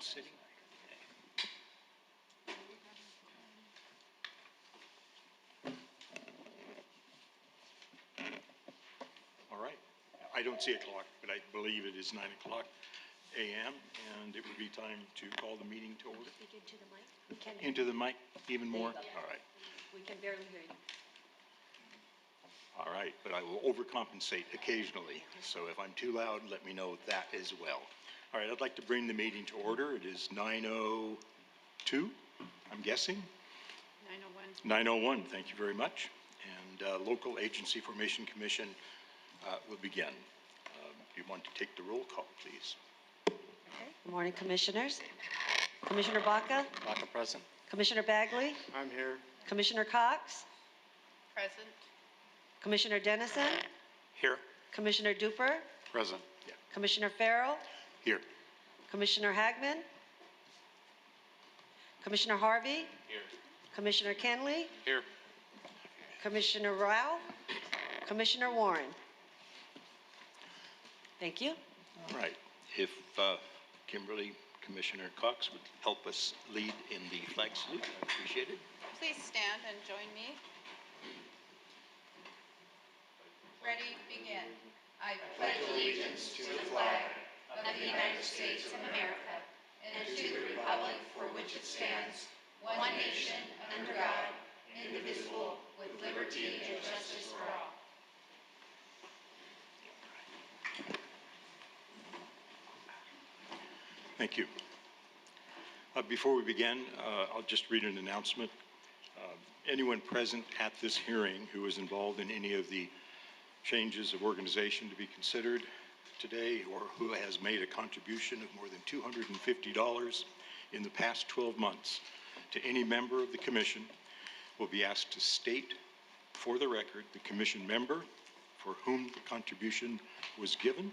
sitting. All right. I don't see a clock, but I believe it is 9 o'clock a.m., and it would be time to call the meeting to order. Speak into the mic. We can Into the mic even more? All right. We can barely hear you. All right, but I will overcompensate occasionally. So if I'm too loud, let me know that as well. All right, I'd like to bring the meeting to order. It is 9:02, I'm guessing. 9:01. 9:01, thank you very much. And Local Agency Formation Commission will begin. Do you want to take the roll call, please? Okay. Good morning, Commissioners. Commissioner Baca? Baca present. Commissioner Bagley? I'm here. Commissioner Cox? Present. Commissioner Dennison? Here. Commissioner Duper? Present. Yeah. Commissioner Farrell? Here. Commissioner Hagman? Commissioner Harvey? Here. Commissioner Kenley? Here. Commissioner Rao? Commissioner Warren? Thank you. All right. If Kimberly, Commissioner Cox would help us lead in the flag salute, I appreciate it. Please stand and join me. Ready, begin. I pledge allegiance to the flag of the United States of America and to the republic for which it stands, one nation, under God, indivisible, with liberty and justice for all. Thank you. Before we begin, I'll just read an announcement. Anyone present at this hearing who is involved in any of the changes of organization to be considered today, or who has made a contribution of more than $250 in the past 12 months to any member of the commission, will be asked to state for the record the commission member for whom the contribution was given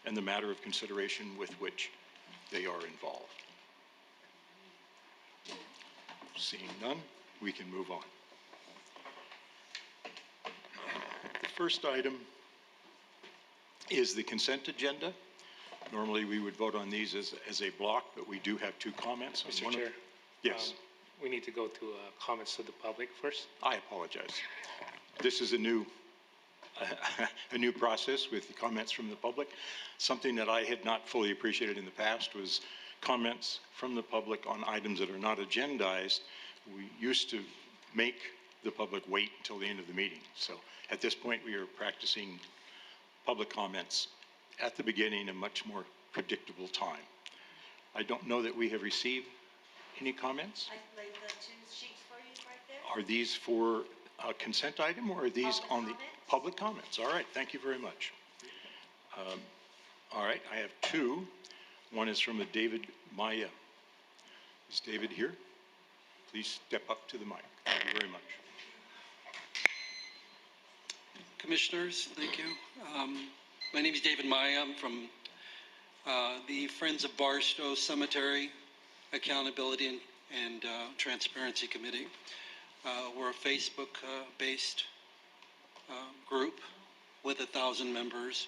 and the matter of consideration with which they are involved. Seeing none, we can move on. The first item is the consent agenda. Normally, we would vote on these as a block, but we do have two comments. Mr. Chair? Yes. We need to go to comments to the public first. I apologize. This is a new process with the comments from the public. Something that I had not fully appreciated in the past was comments from the public on items that are not agendized. We used to make the public wait until the end of the meeting. So at this point, we are practicing public comments at the beginning, a much more predictable time. I don't know that we have received any comments. I laid the two sheets for you right there. Are these for a consent item, or are these Public on the comments? public comments? All right, thank you very much. All right, I have two. One is from a David Maya. Is David here? Please step up to the mic. Thank you very much. Commissioners, thank you. My name is David Maya. I'm from the Friends of Barstow Cemetery Accountability and Transparency Committee. We're a Facebook-based group with 1,000 members.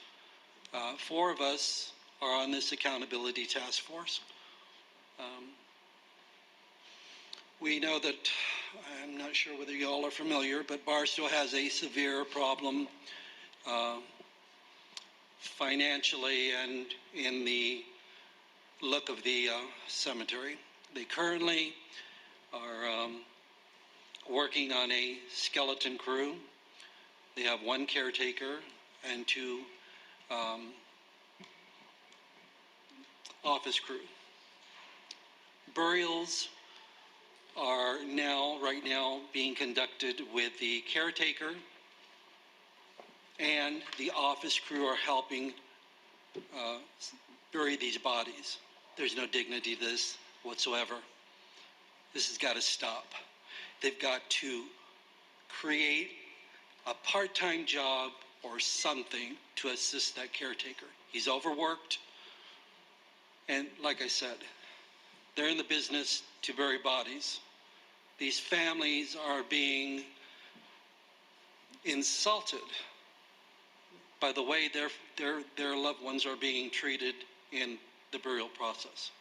4 of us are on this accountability task force. We know that, I'm not sure whether you all are familiar, but Barstow has a severe problem financially and in the look of the cemetery. They currently are working on a skeleton crew. They have 1 caretaker and 2 office crew. Burials are right now being conducted with the caretaker, and the office crew are helping bury these bodies. There's no dignity to this whatsoever. This has got to stop. They've got to create a part-time job or something to assist that caretaker. He's overworked, and like I said, they're in the business to bury bodies. These families are being insulted by the way their loved ones are being treated in the burial process.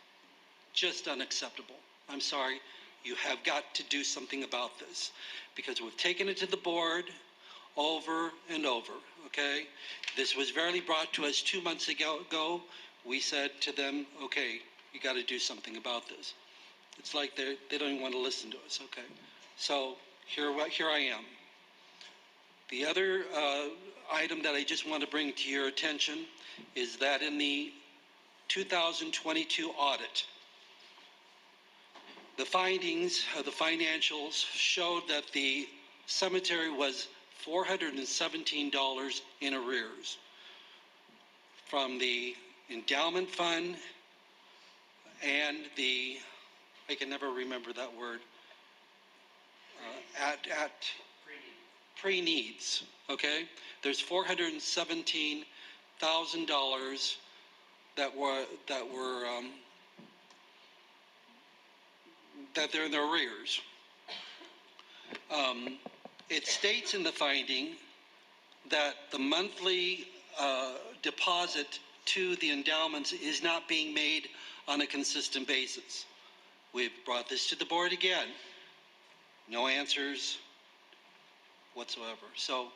just unacceptable. I'm sorry. You have got to do something about this because we've taken it to the board over and over, okay? This was barely brought to us 2 months ago. We said to them, okay, you got to do something about this. It's like they don't even want to listen to us, okay? So here I am. The other item that I just want to bring to your attention is that in the 2022 audit, the findings of the financials showed that the cemetery was $417 in arrears from the endowment fund and the, I can never remember that word, at pre-needs, okay? There's $417,000 that they're in their arrears. It states in the finding that the monthly deposit to the endowments is not being made on a consistent basis. We've brought this to the board again. No answers whatsoever. So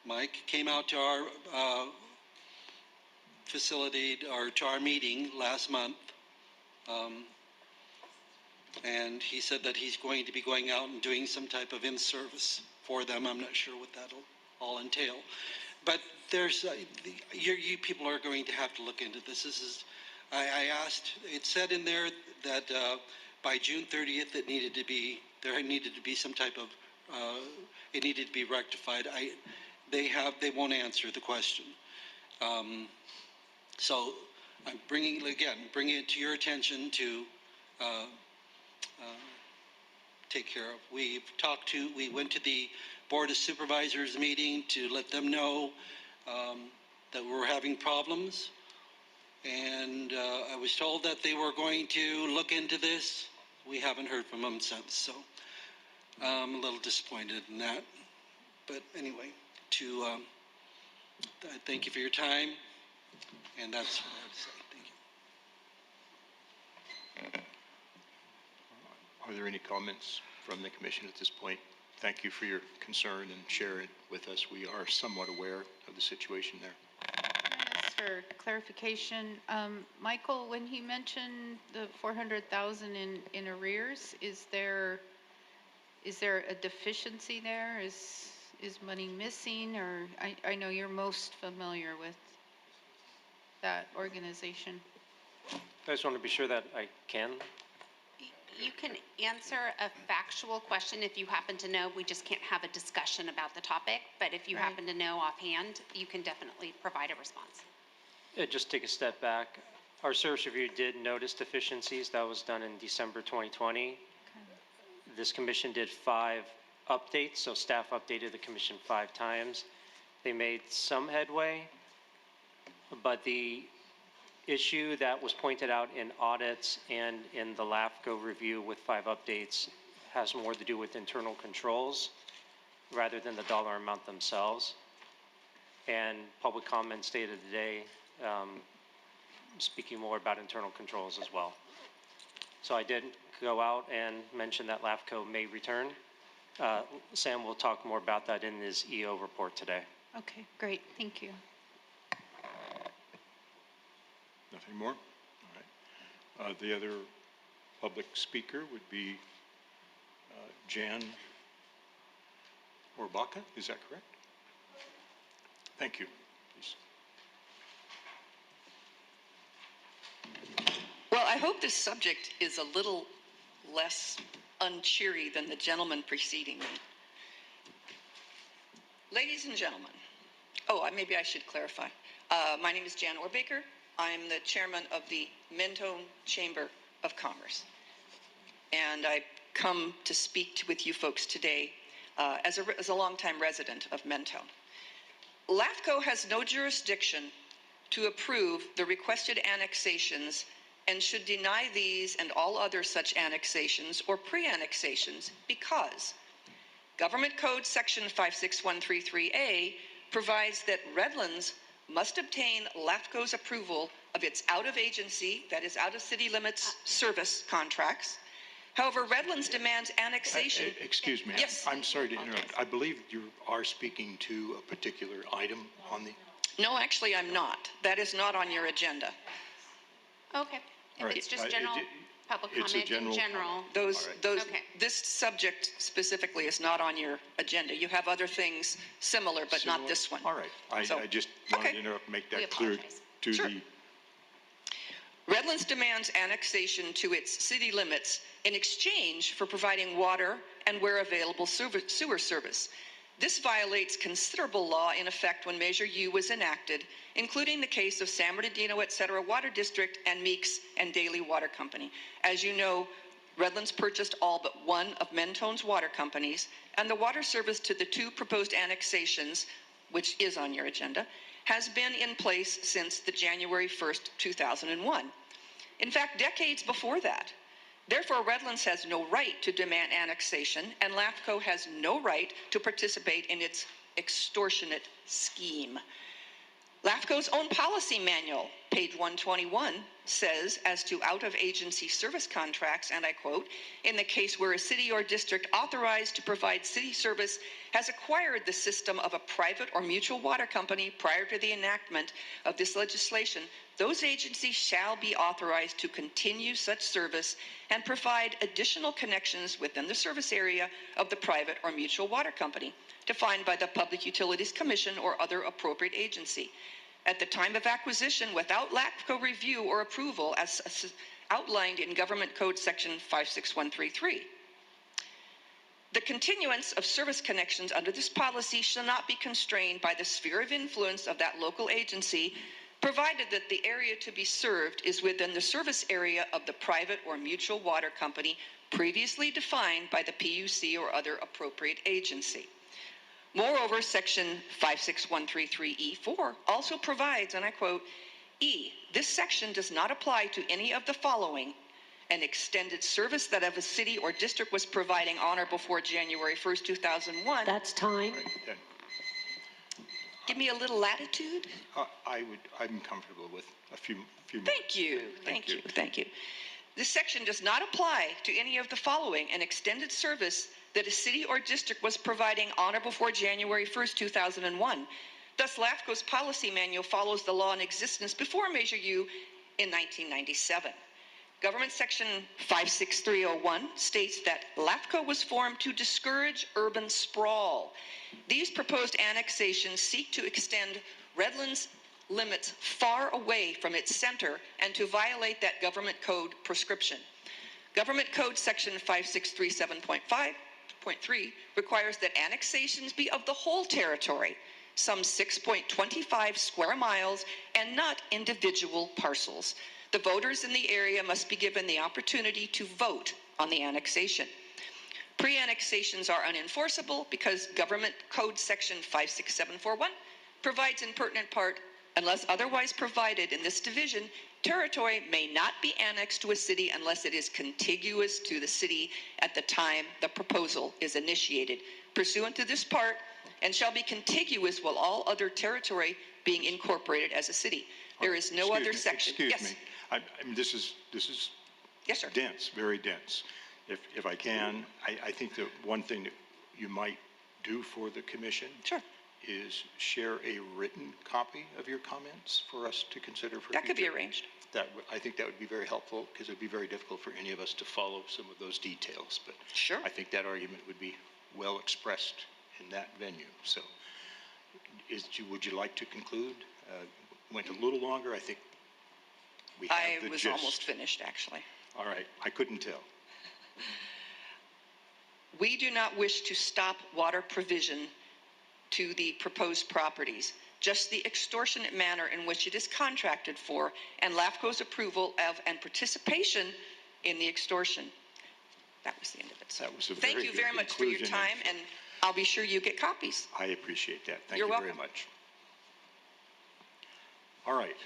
Mike came out to our facility, or to our meeting last month, and he said that he's going to be going out and doing some type of in-service for them. I'm not sure what that'll all entail. But there's, you people are going to have to look into this. This is, I asked, it said in there that by June 30th there needed to be some type of, it needed to be rectified. They won't answer the question. So I'm bringing it to your attention to take care of. We went to the Board of Supervisors meeting to let them know that we're having problems. And I was told that they were going to look into this. We haven't heard from them since, so I'm a little disappointed in that. But anyway, thank you for your time, and that's what I have to say. Thank you. Are there any comments from the commission at this point? Thank you for your concern and sharing it with us. We are somewhat aware of the situation there. Just for clarification, Michael, when he mentioned the 400,000 in arrears, is there a deficiency there? Is money missing? Or I know you're most familiar with that organization. I just want to be sure that I can. You can answer a factual question if you happen to know. We just can't have a discussion about the topic. But if you Right. happen to know offhand, you can definitely provide a response. Just take a step back. Our service review did notice deficiencies. That was done in December 2020. Okay. This commission did 5 updates, so staff updated the commission 5 times. They made some headway, but the issue that was pointed out in audits and in the LAFCO review with 5 updates has more to do with internal controls rather than the dollar amount themselves. And public comment stated today, speaking more about internal controls as well. So I did go out and mention that LAFCO may return. Sam will talk more about that in his EO report today. Okay, great. Thank you. Nothing more? All right. The other public speaker would be Jan Orbaka. Is that correct? Thank you. Please. Well, I hope this subject is a little less uncheery than the gentleman preceding me. Ladies and gentlemen, maybe I should clarify. My name is Jan Orbaker. I'm the chairman of the Mentone Chamber of Commerce. And I come to speak with you folks today as a longtime resident of Mentone. LAFCO has no jurisdiction to approve the requested annexations and should deny these and all other such annexations or pre-annexations because Government Code Section 56133A provides that Redlands must obtain LAFCO's approval of its out-of-agency, that is out of city limits, service contracts. However, Redlands demands annexation. Excuse me. Yes. I'm sorry to interrupt. I believe you are speaking to a particular item on the, No, actually, I'm not. That is not on your agenda. Okay. All If right. it's just Uh, general it- public it's a comment in general general. Those, All right. those, Okay. this subject specifically is not on your agenda. You have other things similar, but not similar? this one. All right. I So- just wanted okay. to interrupt, make We that clear apologize. to Sure. the, Redlands demands annexation to its city limits in exchange for providing water and, where available, sewer service. This violates considerable law in effect when Measure U was enacted, including the case of San Bernardino, et cetera, Water District and Meeks and Daily Water Company. As you know, Redlands purchased all but one of Mentone's water companies, and the water service to the two proposed annexations, which is on your agenda, has been in place since the January 1st, 2001. In fact, decades before that. Therefore, Redlands has no right to demand annexation, and LAFCO has no right to participate in its extortionate scheme. LAFCO's own policy manual, page 121, says, as to out-of-agency service contracts, and I quote, in the case where a city or district authorized to provide city service has acquired the system of a private or mutual water company prior to the enactment of this legislation, those agencies shall be authorized to continue such service and provide additional connections within the service area of the private or mutual water company, defined by the Public Utilities Commission or other appropriate agency. At the time of acquisition, without LAFCO review or approval as outlined in Government Code Section 56133. The continuance of service connections under this policy shall not be constrained by the sphere of influence of that local agency, provided that the area to be served is within the service area of the private or mutual water company previously defined by the PUC or other appropriate agency. Moreover, Section 56133E4 also provides, and I quote, E, this section does not apply to any of the following: an extended service that of a city or district was providing on or before January 1st, 2001. That's time. then, Give me a little latitude. I'm comfortable with a few minutes. Thank you. Thank you. Thank you. This section does not apply to any of the following: an extended service that a city or district was providing on or before January 1st, 2001. Thus, LAFCO's policy manual follows the law in existence before Measure U in 1997. Government Section 56301 states that LAFCO was formed to discourage urban sprawl. These proposed annexations seek to extend Redlands limits far away from its center and to violate that government code prescription. Government Code Section 5637.5.3 requires that annexations be of the whole territory, some 6.25 square miles, and not individual parcels. The voters in the area must be given the opportunity to vote on the annexation. Pre-annexations are unenforceable because Government Code Section 56741 provides in pertinent part, unless otherwise provided in this division, territory may not be annexed to a city unless it is contiguous to the city at the time the proposal is initiated, pursuant to this part, and shall be contiguous with all other territory being incorporated as a city. There is no other section. Excuse me. I mean, this is Yes, sir. dense, very dense. If I can, I think that one thing that you might do for the commission Sure. is share a written copy of your comments for us to consider for That could be future. arranged. I think that would be very helpful, because it would be very difficult for any of us to follow some of those details. But Sure. I think that argument would be well expressed in that venue. So would you like to conclude? Went a little longer. I think we have I the was gist. almost finished, actually. All right. I couldn't tell. We do not wish to stop water provision to the proposed properties, just the extortionate manner in which it is contracted for, and LAFCO's approval of and participation in the extortion. That was the end of it. So That was a thank very you good very much for your conclusion, time, and I'll be sure you get copies. I appreciate that. Thank You're you very welcome. much. All right.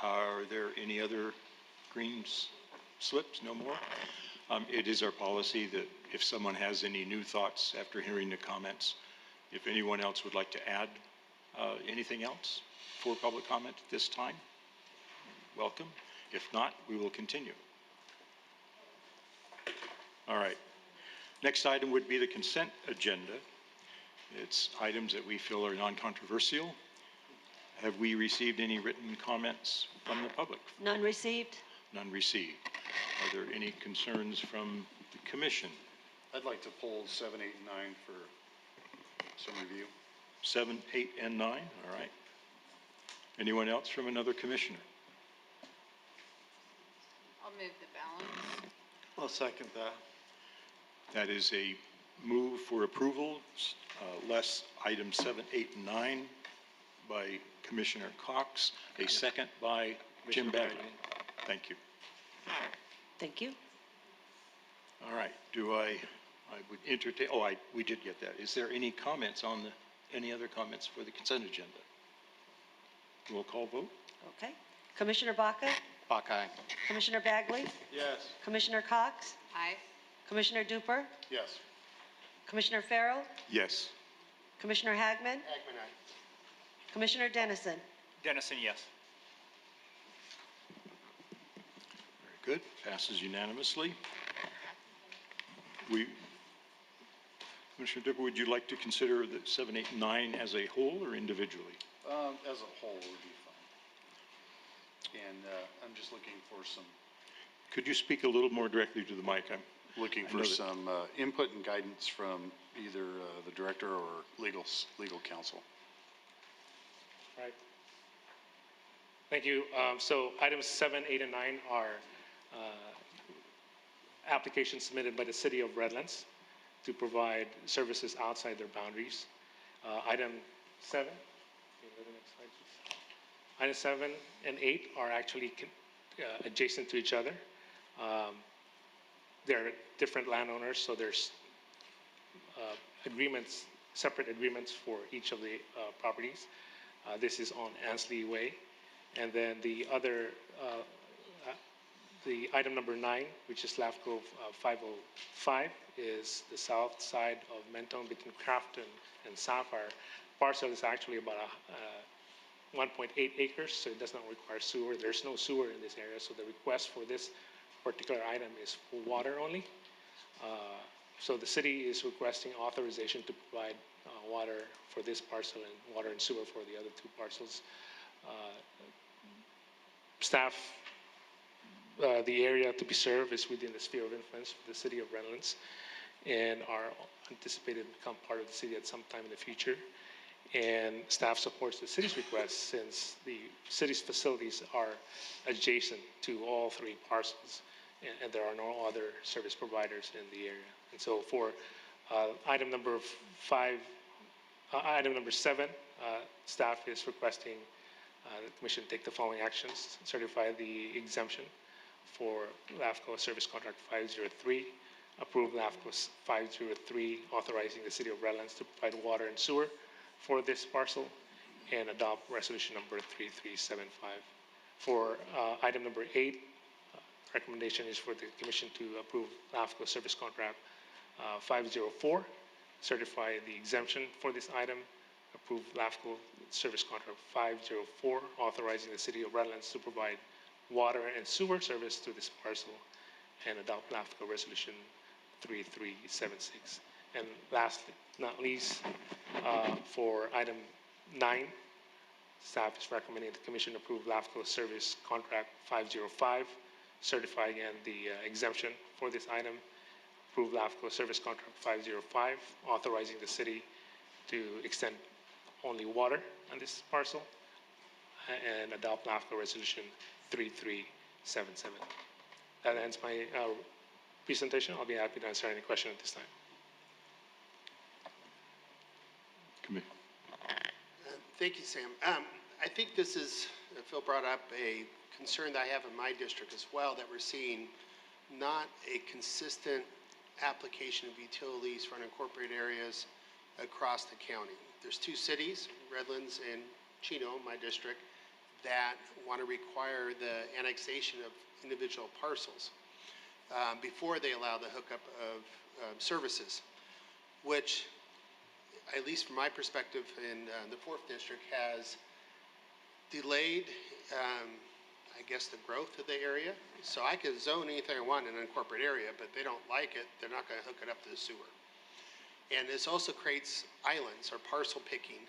Are there any other green slips? No more? It is our policy that if someone has any new thoughts after hearing the comments, if anyone else would like to add anything else for public comment at this time, welcome. If not, we will continue. All right. Next item would be the consent agenda. It's items that we feel are non-controversial. Have we received any written comments from the public? None received? None received. Are there any concerns from the commission? I'd like to pull 7, 8, and 9 for some review. 7, 8, and 9, all right. Anyone else from another commissioner? I'll move the balance. I'll second that. That is a move for approval, less items 7, 8, and 9 by Commissioner Cox, a second by Jim Bagley. Thank you. Thank you. All right, I would entertain, we did get that. Is there any comments on any other comments for the consent agenda? Roll call vote? Okay. Commissioner Baca? Buckeye. Commissioner Bagley? Yes. Commissioner Cox? Aye. Commissioner Duper? Yes. Commissioner Farrell? Yes. Commissioner Hagman? Hagman, aye. Commissioner Dennison? Dennison, yes. Very good, passes unanimously. Commissioner Dipper, would you like to consider the 7, 8, and 9 as a whole or individually? As a whole would be fine. And I'm just looking for some. Could you speak a little more directly to the mic? I'm Looking I for know that- some input and guidance from either the director or legal counsel. Right. Thank you. So items 7, 8, and 9 are applications submitted by the City of Redlands to provide services outside their boundaries. Item 7, can you go to the next slide, please? Item 7 and 8 are actually adjacent to each other. They're different landowners, so there's agreements, separate agreements for each of the properties. This is on Ansley Way. And then the other, the item number 9, which is LAFCO 505, is the south side of Mentone between Crafton and Sapphire. Parcel is actually about 1.8 acres, so it does not require sewer. There's no sewer in this area, so the request for this particular item is for water only. So the city is requesting authorization to provide water for this parcel and water and sewer for the other 2 parcels. Staff, the area to be served is within the sphere of influence of the City of Redlands and are anticipated to become part of the city at some time in the future. And staff supports the city's request since the city's facilities are adjacent to all 3 parcels and there are no other service providers in the area. And so for item number 7, staff is requesting the Commission take the following actions: certify the exemption for LAFCO Service Contract 503, approve LAFCO 503, authorizing the City of Redlands to provide water and sewer for this parcel, and adopt resolution number 3375. For item number 8, recommendation is for the Commission to approve LAFCO Service Contract 504, certify the exemption for this item, approve LAFCO Service Contract 504, authorizing the City of Redlands to provide water and sewer service to this parcel, and adopt LAFCO Resolution 3376. And lastly, not least, for item 9, staff is recommending the Commission approve LAFCO Service Contract 505, certify again the exemption for this item, approve LAFCO Service Contract 505, authorizing the city to extend only water on this parcel, and adopt LAFCO Resolution 3377. That ends my presentation. I'll be happy to answer any question at this time. Thank you, Sam. I think this is, Phil brought up a concern that I have in my district as well, that we're seeing not a consistent application of utilities for unincorporated areas across the county. There's 2 cities, Redlands and Chino, my district, that want to require the annexation of individual parcels before they allow the hookup of services, which, at least from my perspective in the 4th District, has delayed, I guess, the growth of the area. So I could zone anything I want in an unincorporated area, but they don't like it, they're not gonna hook it up to the sewer. And this also creates islands or parcel picking.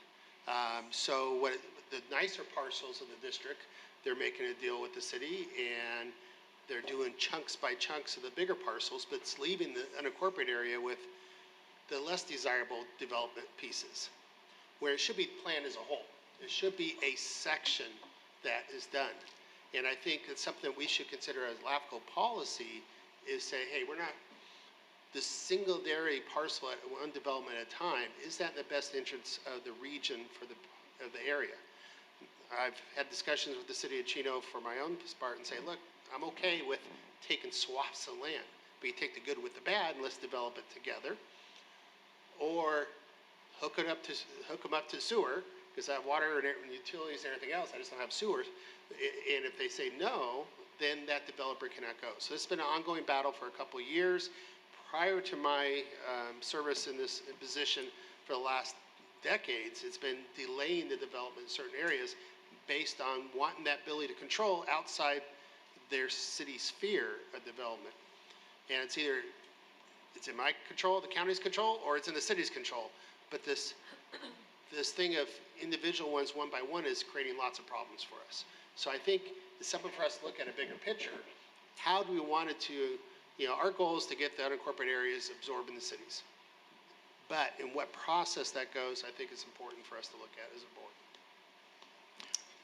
So the nicer parcels of the district, they're making a deal with the city and they're doing chunks by chunks of the bigger parcels, but it's leaving the unincorporated area with the less desirable development pieces, where it should be planned as a whole. It should be a section that is done. And I think it's something that we should consider as LAFCO policy is say, hey, we're not, the single dairy parcel at one development at a time, is that in the best interest of the region of the area? I've had discussions with the city of Chino for my own part and say, look, I'm okay with taking swaths of land, but you take the good with the bad and let's develop it together. Or hook them up to sewer, because I have water and utilities and everything else, I just don't have sewers. And if they say no, then that developer cannot go. So it's been an ongoing battle for a couple of years. Prior to my service in this position for the last decades, it's been delaying the development in certain areas based on wanting that ability to control outside their city sphere of development. And it's either it's in my control, the county's control, or it's in the city's control. But this thing of individual ones one by one is creating lots of problems for us. So I think it's something for us to look at a bigger picture. How do we want it to, our goal is to get the unincorporated areas absorbed in the cities. But in what process that goes, I think is important for us to look at as a board.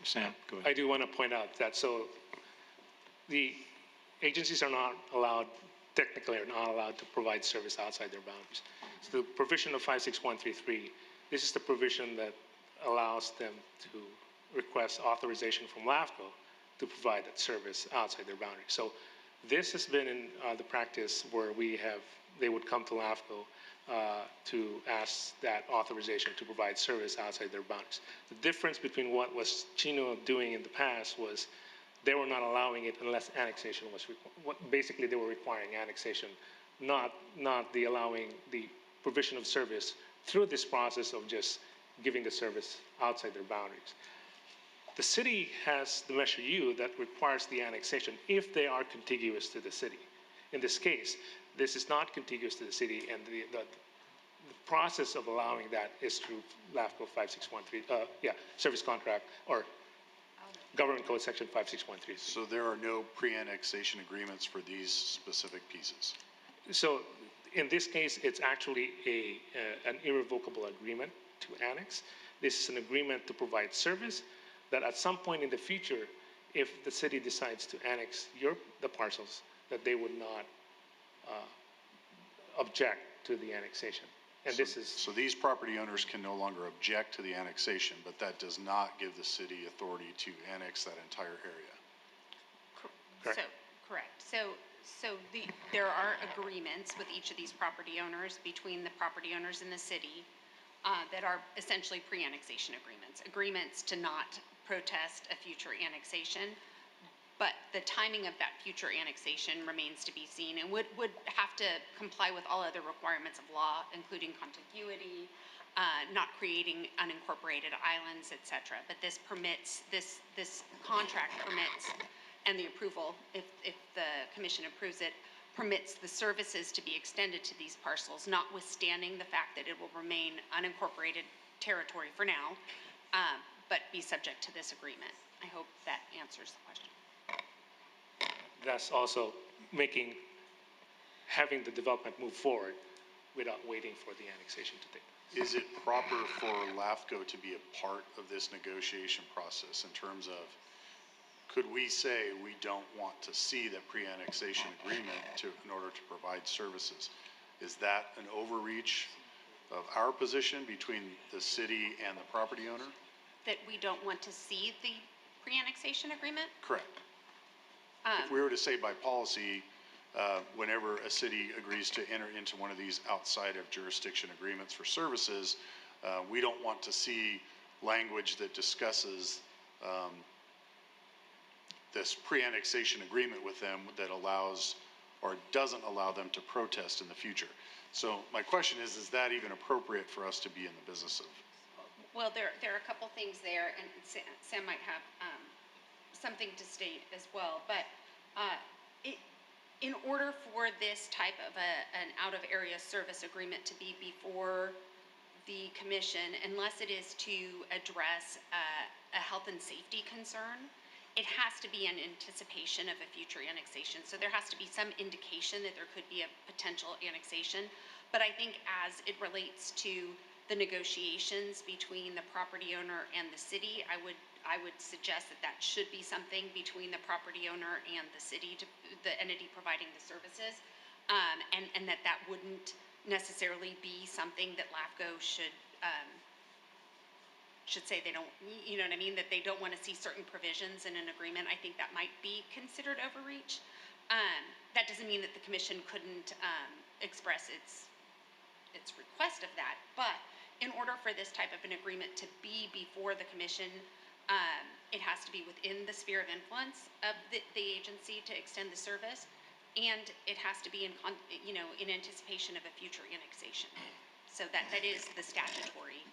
Sam, go ahead. I do want to point out that the agencies are not allowed, technically are not allowed to provide service outside their boundaries. So the provision of 56133, this is the provision that allows them to request authorization from LAFCO to provide that service outside their boundaries. So this has been in the practice where they would come to LAFCO to ask that authorization to provide service outside their boundaries. The difference between what was Chino doing in the past was they were not allowing it unless annexation was required. Basically, they were requiring annexation, not the allowing the provision of service through this process of just giving the service outside their boundaries. The city has the Measure U that requires the annexation if they are contiguous to the city. In this case, this is not contiguous to the city, and the process of allowing that is through LAFCO 5613, service contract, or Government Code Section 5613. So there are no pre-annexation agreements for these specific pieces? So in this case, it's actually an irrevocable agreement to annex. This is an agreement to provide service that at some point in the future, if the city decides to annex the parcels, that they would not object to the annexation. And So these property owners can no longer object to the annexation, but that does not give the city authority to annex that entire area. Correct. Correct. There are agreements with each of these property owners between the property owners and the city that are essentially pre-annexation agreements to not protest a future annexation. But the timing of that future annexation remains to be seen and would have to comply with all other requirements of law, including contiguity, not creating unincorporated islands, et cetera. But this contract permits, and the approval, if the commission approves it, permits the services to be extended to these parcels, notwithstanding the fact that it will remain unincorporated territory for now, but be subject to this agreement. I hope that answers the question. That's also having the development move forward without waiting for the annexation to take place. Is it proper for LAFCO to be a part of this negotiation process in terms of, could we say we don't want to see that pre-annexation agreement in order to provide services? Is that an overreach of our position between the city and the property owner? That we don't want to see the pre-annexation agreement? Correct. If we were to say by policy, whenever a city agrees to enter into one of these outside of jurisdiction agreements for services, we don't want to see language that discusses this pre-annexation agreement with them that allows or doesn't allow them to protest in the future. So my question is that even appropriate for us to be in the business of? Well, there are a couple things there, and Sam might have something to state as well, but in order for this type of an out-of-area service agreement to be before the commission, unless it is to address a health and safety concern, it has to be in anticipation of a future annexation. So there has to be some indication that there could be a potential annexation. But I think as it relates to the negotiations between the property owner and the city, I would suggest that should be something between the property owner and the city, the entity providing the services, and that wouldn't necessarily be something that LAFCO should say they don't, you know what I mean, that they don't want to see certain provisions in an agreement. I think that might be considered overreach. That doesn't mean that the commission couldn't express its request of that, but in order for this type of an agreement to be before the commission, it has to be within the sphere of influence of the agency to extend the service, and it has to be in anticipation of a future annexation. So that is the statutory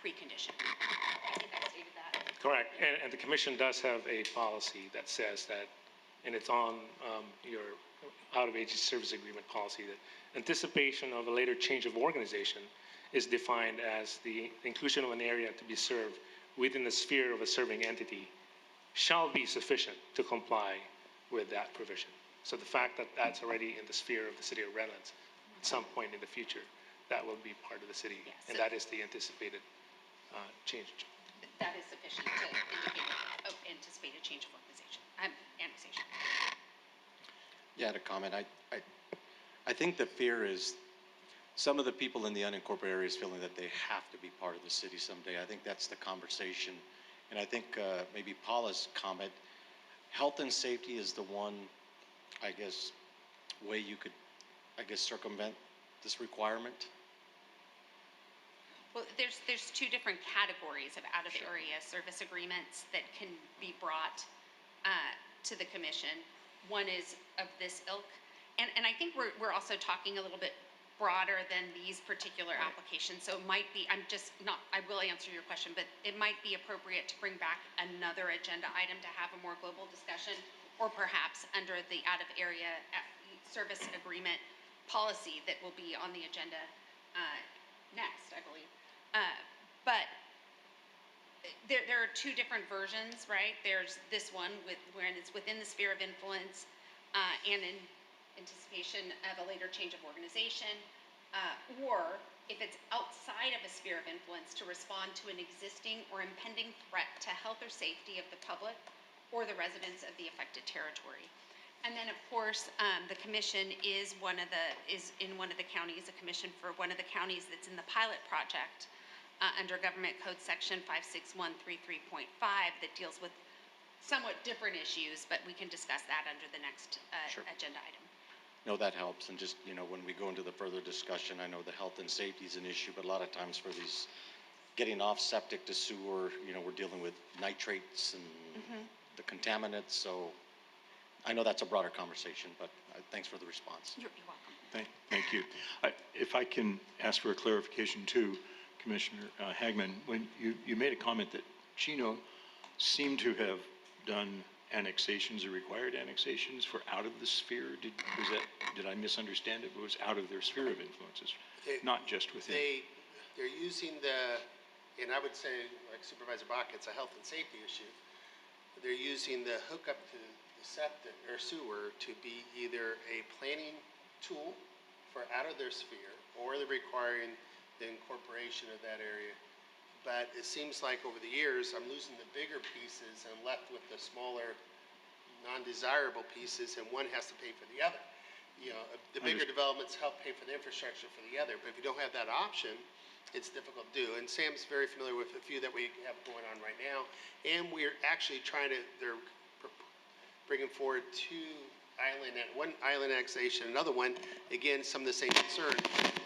precondition. I think I stated that. Correct, and the commission does have a policy that says that, and it's on your out-of-agency service agreement policy, that anticipation of a later change of organization is defined as the inclusion of an area to be served within the sphere of a serving entity shall be sufficient to comply with that provision. So the fact that that's already in the sphere of the city of Redlands at some point in the future, that will be part of the city, Yes. and that is the anticipated change. That is sufficient to indicate anticipated change of organization, annexation. Yeah, to comment, I think the fear is some of the people in the unincorporated areas feeling that they have to be part of the city someday. I think that's the conversation. And I think maybe Paula's comment, health and safety is the one, I guess, way you could, circumvent this requirement. Well, there's two different categories of out-of-area service agreements that can be brought to the commission. One is of this ilk, and I think we're also talking a little bit broader than these particular applications. So it might be, I will answer your question, but it might be appropriate to bring back another agenda item to have a more global discussion, or perhaps under the out-of-area service agreement policy that will be on the agenda next, I believe. But there are two different versions, right? There's this one when it's within the sphere of influence and in anticipation of a later change of organization, or if it's outside of a sphere of influence, to respond to an existing or impending threat to health or safety of the public or the residents of the affected territory. And then, of course, the commission is in one of the counties, a commission for one of the counties that's in the pilot project under Government Code Section 56133.5 that deals with somewhat different issues, but we can discuss that under the next agenda item. No, that helps. And just, when we go into the further discussion, I know the health and safety is an issue, but a lot of times for these getting off septic to sewer, we're dealing with nitrates and the contaminants. So I know that's a broader conversation, but thanks for the response. You're welcome. Thank you. If I can ask for a clarification too, Commissioner Hagman, when you made a comment that Chino seemed to have done annexations or required annexations for out of the sphere. Did I misunderstand it? It was out of their sphere of influences, not just within. They're using and I would say, like Supervisor Bach, it's a health and safety issue. They're using the hookup to the septic or sewer to be either a planning tool for out of their sphere, or they're requiring the incorporation of that area. But it seems like over the years, I'm losing the bigger pieces and left with the smaller, non-desirable pieces, and one has to pay for the other. The bigger developments help pay for the infrastructure for the other, but if you don't have that option, it's difficult to do. And Sam's very familiar with a few that we have going on right now, and we're actually they're bringing forward one island annexation, another one, again, some of the same concern.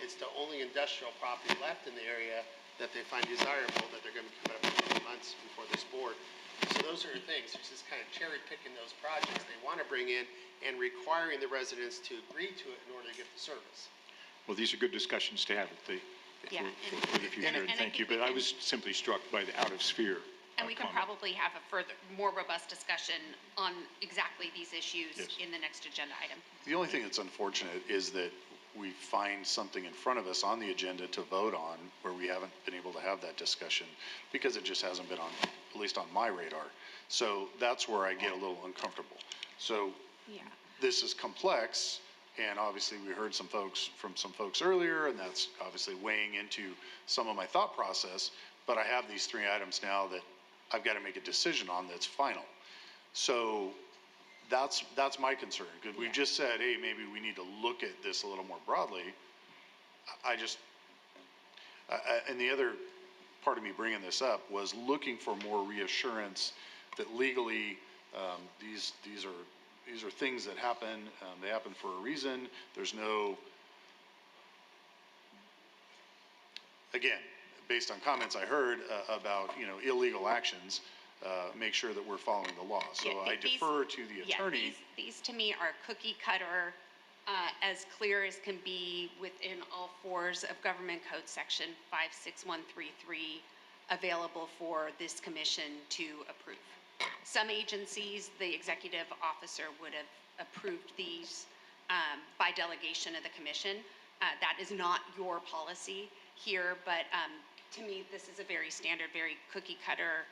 It's the only industrial property left in the area that they find desirable, that they're going to be coming up in months before this board. So those are things, it's just kind of cherry picking those projects they want to bring in and requiring the residents to agree to it in order to get the service. Well, these are good discussions to have for the future, and thank you. But I was simply struck by the out of sphere. And we can comment. probably have a further, more robust discussion on exactly these issues Yes. in the next agenda item. The only thing that's unfortunate is that we find something in front of us on the agenda to vote on where we haven't been able to have that discussion because it just hasn't been on, at least on my radar. So that's where I get a little uncomfortable. So Yeah. this is complex, and obviously we heard some folks earlier, and that's obviously weighing into some of my thought process, but I have these 3 items now that I've got to make a decision on that's final. So that's my concern, because we've just said, hey, maybe we need to look at this a little more broadly. And the other part of me bringing this up was looking for more reassurance that legally, these are things that happen, they happen for a reason. There's no, again, based on comments I heard about, illegal actions, make sure that we're following the law. So Yeah, I defer to the Yeah, attorney. these to me are cookie cutter, as clear as can be within all 4s of Government Code Section 56133, available for this commission to approve. Some agencies, the executive officer would have approved these by delegation of the commission. That is not your policy here, but to me, this is a very standard, very cookie cutter,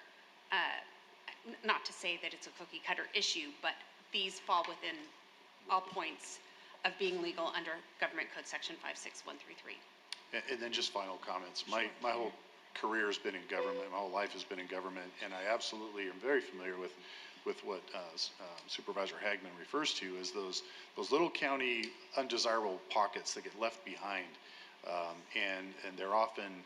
not to say that it's a cookie cutter issue, but these fall within all points of being legal under Government Code Section 56133. And then just final comments. My whole career has been in government. My whole life has been in government, and I absolutely am very familiar with what Supervisor Hagman refers to as those little county undesirable pockets that get left behind, and they're often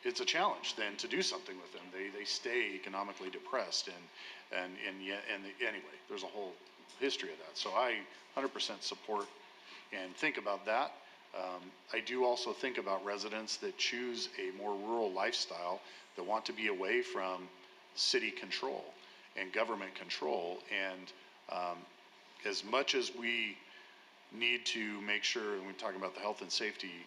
it's a challenge then to do something with them. They stay economically depressed, and anyway, there's a whole history of that. So I 100% support and think about that. I do also think about residents that choose a more rural lifestyle, that want to be away from city control and government control. And as much as we need to make sure, and we're talking about the health and safety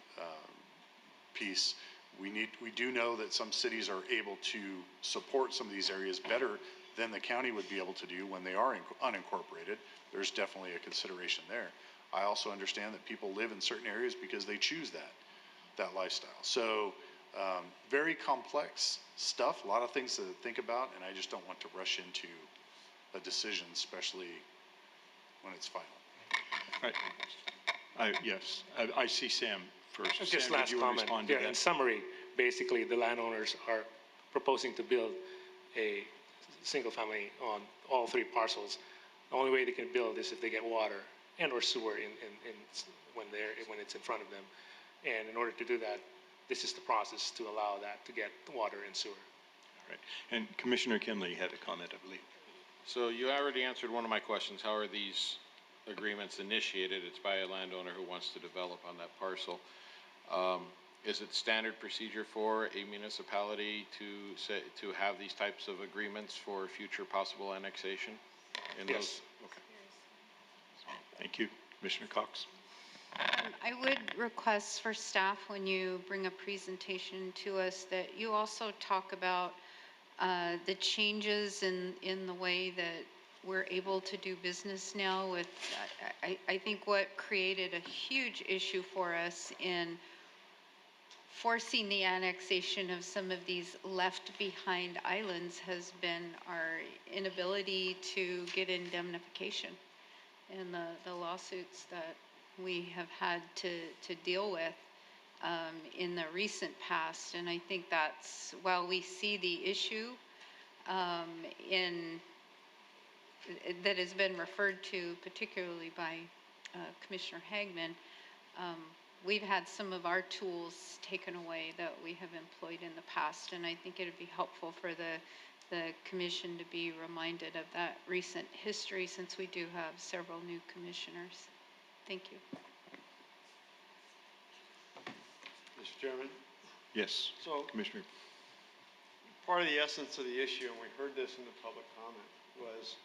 piece, we do know that some cities are able to support some of these areas better than the county would be able to do when they are unincorporated. There's definitely a consideration there. I also understand that people live in certain areas because they choose that lifestyle. So very complex stuff, a lot of things to think about, and I just don't want to rush into a decision, especially when it's final. Yes, I see Sam first. Just Sam, did last you want to comment. respond to Yeah, in that? summary, basically, the landowners are proposing to build a single family on all 3 parcels. The only way they can build is if they get water and or sewer when it's in front of them. And in order to do that, this is the process to allow that to get water and sewer. All right. And Commissioner Kinley had a comment, I believe. So you already answered one of my questions. How are these agreements initiated? It's by a landowner who wants to develop on that parcel. Is it standard procedure for a municipality to have these types of agreements for future possible annexation? Yes. Okay. Thank you. Commissioner Cox? I would request for staff, when you bring a presentation to us, that you also talk about the changes in the way that we're able to do business now with, I think what created a huge issue for us in forcing the annexation of some of these left behind islands has been our inability to get indemnification and the lawsuits that we have had to deal with in the recent past. And I think that's, while we see the issue that has been referred to particularly by Commissioner Hagman, we've had some of our tools taken away that we have employed in the past, and I think it would be helpful for the commission to be reminded of that recent history, since we do have several new commissioners. Thank you. Mr. Chairman, Yes. so Commissioner. part of the essence of the issue, and we heard this in the public comment, was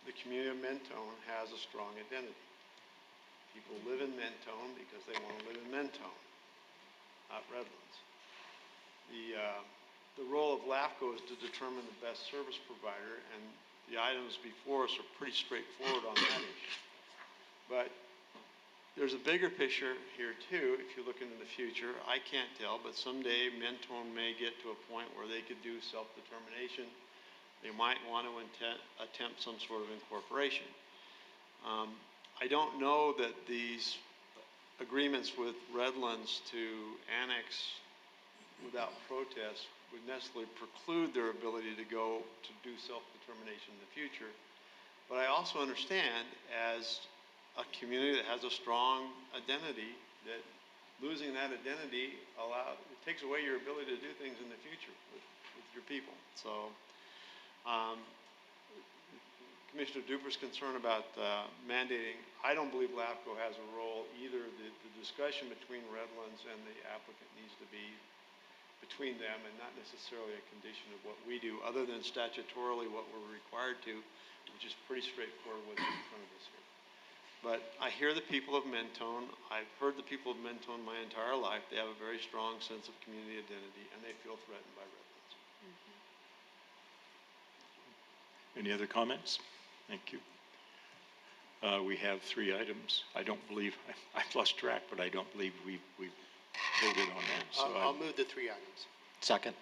the community of Mentone has a strong identity. People live in Mentone because they want to live in Mentone, not Redlands. the role of LAFCO is to determine the best service provider, and the items before us are pretty straightforward on that issue. But there's a bigger picture here too, if you look into the future. I can't tell, but someday Mentone may get to a point where they could do self-determination. They might want to attempt some sort of incorporation. I don't know that these agreements with Redlands to annex without protest would necessarily preclude their ability to go to do self-determination in the future. But I also understand, as a community that has a strong identity, that losing that identity it takes away your ability to do things in the future with your people. So Commissioner Duper's concern about mandating, I don't believe LAFCO has a role either. The discussion between Redlands and the applicant needs to be between them and not necessarily a condition of what we do, other than statutorily what we're required to, which is pretty straightforward what's in front of us here. But I hear the people of Mentone. I've heard the people of Mentone my entire life. They have a very strong sense of community identity, and they feel threatened by Redlands. Any other comments? Thank you. We have 3 items. I don't believe, I've lost track, but I don't believe we've voted on that. So I'll move the 3 items. Second.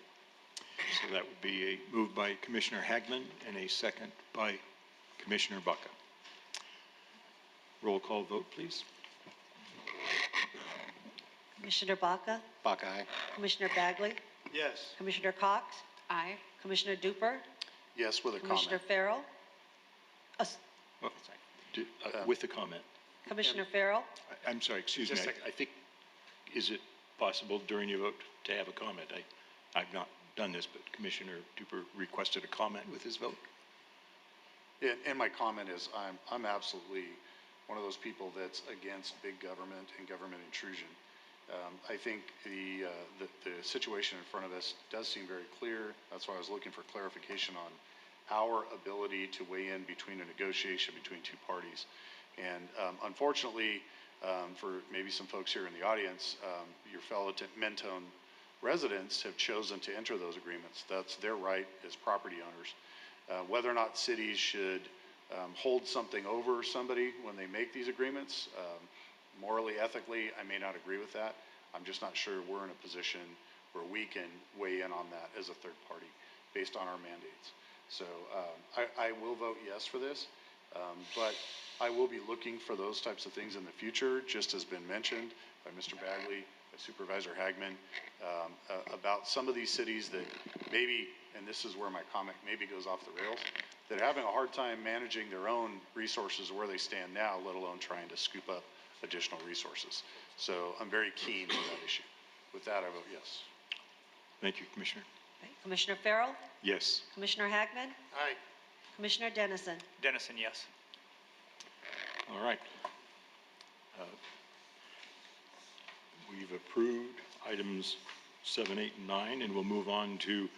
So that would be a move by Commissioner Hagman and a second by Commissioner Baca. Roll call vote, please. Commissioner Baca? Baca, aye. Commissioner Bagley? Yes. Commissioner Cox? Aye. Commissioner Duper? Yes, with a Commissioner comment. Farrell? Oh, with the comment. Commissioner Farrell? I'm sorry, excuse me. Just a second. I think, is it possible during your vote to have a comment? I've not done this, but Commissioner Duper requested a comment with his vote. And my comment is, I'm absolutely one of those people that's against big government and government intrusion. I think the situation in front of us does seem very clear. That's why I was looking for clarification on our ability to weigh in between a negotiation between 2 parties. And unfortunately, for maybe some folks here in the audience, your fellow Mentone residents have chosen to enter those agreements. That's their right as property owners. Whether or not cities should hold something over somebody when they make these agreements, morally, ethically, I may not agree with that. I'm just not sure we're in a position where we can weigh in on that as a third party based on our mandates. So I will vote yes for this, but I will be looking for those types of things in the future, just as been mentioned by Mr. Bagley, by Supervisor Hagman, about some of these cities that maybe, and this is where my comment maybe goes off the rails, that are having a hard time managing their own resources where they stand now, let alone trying to scoop up additional resources. So I'm very keen on that issue. With that, I vote yes. Thank you, Commissioner. Commissioner Farrell? Yes. Commissioner Hagman? Aye. Commissioner Dennison? Dennison, yes. All right. We've approved items 7, 8, and 9, and we'll move on to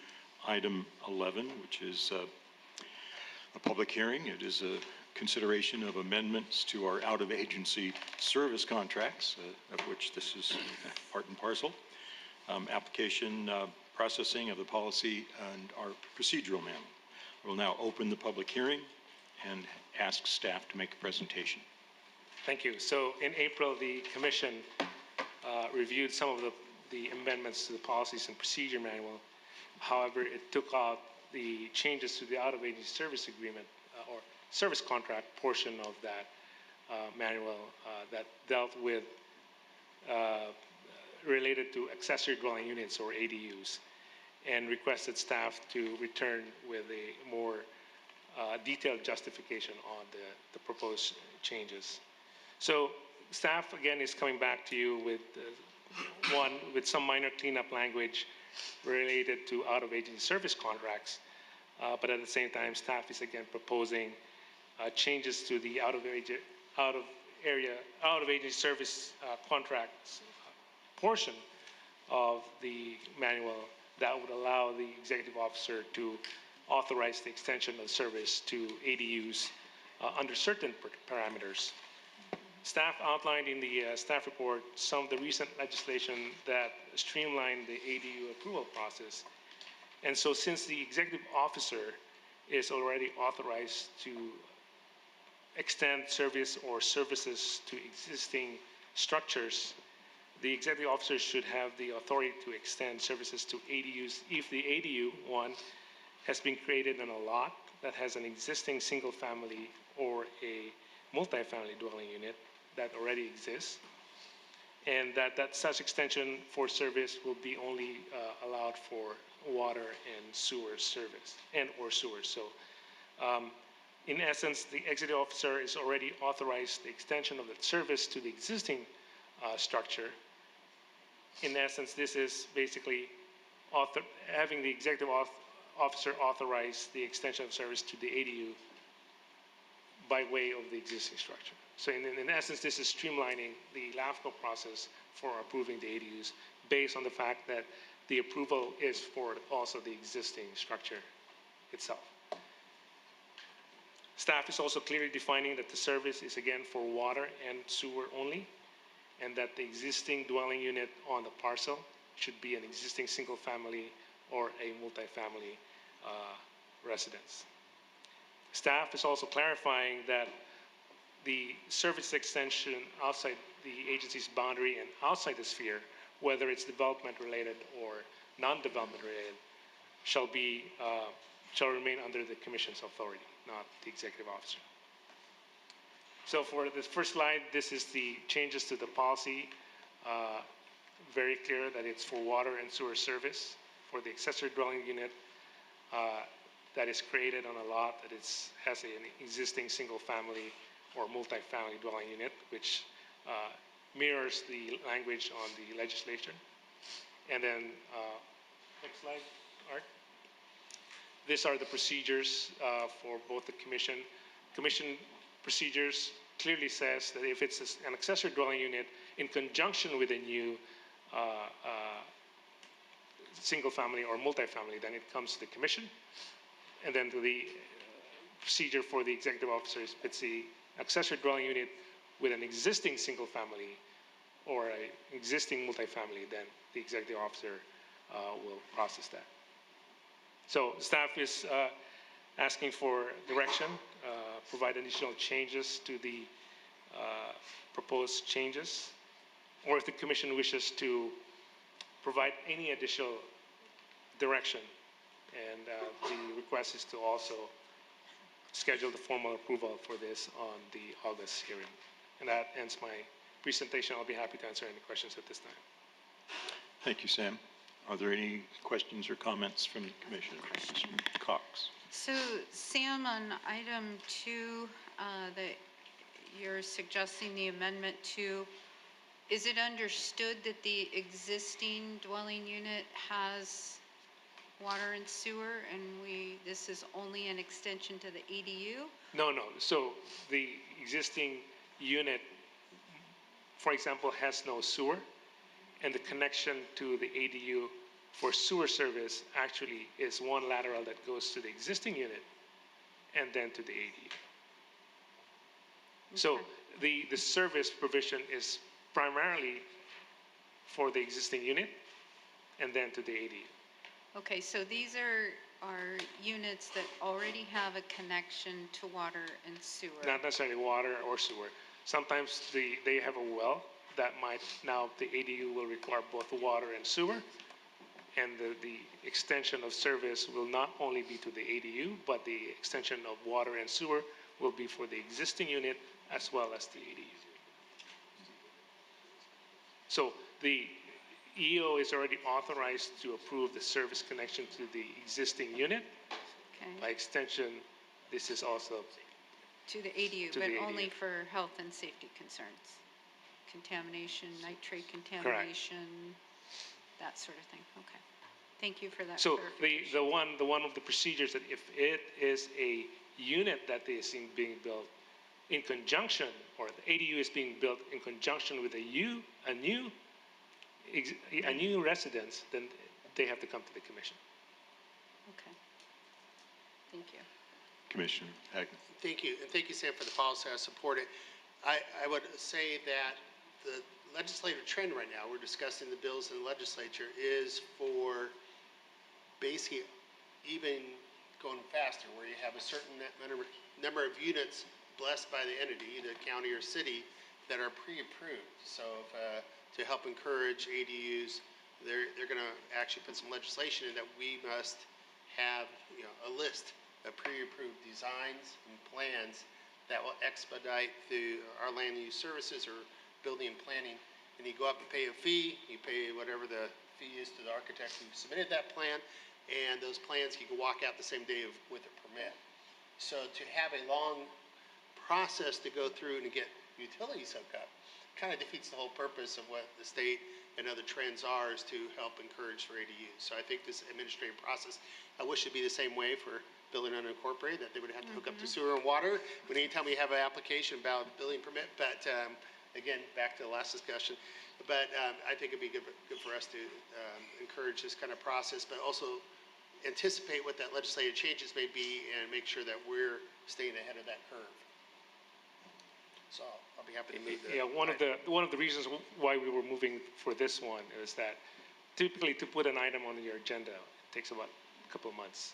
item 11, which is a public hearing. It is a consideration of amendments to our out-of-agency service contracts, of which this is part and parcel, application processing of the policy and our procedural manual. We'll now open the public hearing and ask staff to make a presentation. Thank you. So in April, the commission reviewed some of the amendments to the policies and procedure manual. However, it took out the changes to the out-of-agency service agreement or service contract portion of that manual that dealt with related to accessory dwelling units or ADUs, and requested staff to return with a more detailed justification on the proposed changes. So staff, again, is coming back to you with with some minor cleanup language related to out-of-agency service contracts, but at the same time, staff is again proposing changes to the out-of-agency service contracts portion of the manual that would allow the executive officer to authorize the extension of service to ADUs under certain parameters. Staff outlined in the staff report some of the recent legislation that streamlined the ADU approval process And so since the executive officer is already authorized to extend service or services to existing structures, the executive officer should have the authority to extend services to ADUs if the ADU, one, has been created on a lot that has an existing single family or a multifamily dwelling unit that already exists, and that such extension for service will be only allowed for water and sewer service and or sewers. So in essence, the executive officer is already authorized the extension of the service to the existing structure. In essence, this is basically having the executive officer authorize the extension of service to the ADU by way of the existing structure. So in essence, this is streamlining the LAFCO process for approving the ADUs based on the fact that the approval is for also the existing structure itself. Staff is also clearly defining that the service is again for water and sewer only, and that the existing dwelling unit on the parcel should be an existing single family or a multifamily residence. Staff is also clarifying that the service extension outside the agency's boundary and outside the sphere, whether it's development related or non-development related, shall remain under the Commission's authority, not the executive officer. So for this first slide, this is the changes to the policy. Very clear that it's for water and sewer service for the accessory dwelling unit that is created on a lot that has an existing single family or multifamily dwelling unit, which mirrors the language on the legislation. And then, next slide, Art. These are the procedures for both the commission. Commission procedures clearly says that if it's an accessory dwelling unit in conjunction with a new single family or multifamily, then it comes to the commission. And then to the procedure for the executive officer is if it's the accessory dwelling unit with an existing single family or an existing multifamily, then the executive officer will process that. So staff is asking for direction, provide additional changes to the proposed changes, or if the commission wishes to provide any additional direction. And the request is to also schedule the formal approval for this on the August hearing. And that ends my presentation. I'll be happy to answer any questions at this time. Thank you, Sam. Are there any questions or comments from the commission? Mr. Cox. So Sam, on item 2, that you're suggesting the amendment to, is it understood that the existing dwelling unit has water and sewer, and this is only an extension to the ADU? No. So the existing unit, for example, has no sewer, and the connection to the ADU for sewer service actually is one lateral that goes to the existing unit and then to the ADU. Okay. So the service provision is primarily for the existing unit and then to the ADU. Okay, so these are units that already have a connection to water and sewer. Not necessarily water or sewer. Sometimes they have a well that might, now the ADU will require both water and sewer, and the extension of service will not only be to the ADU, but the extension of water and sewer will be for the existing unit as well as the ADU. So the EO is already authorized to approve the service connection to the existing unit. Okay. By extension, this is also to the ADU, to but the ADU. only for health and safety concerns. Contamination, nitrate contamination, that sort of thing. Okay. Thank you for that. So the one of the procedures that if it is a unit that is being built in conjunction, or the ADU is being built in conjunction with a new residence, then they have to come to the commission. Okay. Thank you. Commissioner Hagman. Thank you, and thank you, Sam, for the policy. I support it. I would say that the legislative trend right now, we're discussing the bills in the legislature, is for basically even going faster, where you have a certain number of units blessed by the entity, the county or city, that are pre-approved. So if, to help encourage ADUs, they're going to actually put some legislation in that we must have, a list of pre-approved designs and plans that will expedite through our land use services or building and planning. And you go up and pay a fee, you pay whatever the fee is to the architect who submitted that plan, and those plans you can walk out the same day with a permit. So to have a long process to go through and get utilities hooked up kind of defeats the whole purpose of what the state and other trends are, is to help encourage for ADUs. So I think this administrative process, I wish it'd be the same way for building unincorporated, that they would have to hook up to sewer and water when anytime we have an application about building permit. But again, back to the last discussion. But I think it'd be good for us to encourage this kind of process, but also anticipate what that legislative changes may be and make sure that we're staying ahead of that curve. So I'll be happy to move that. Yeah, one of the reasons why we were moving for this one is that typically to put an item on your agenda, it takes about a couple of months.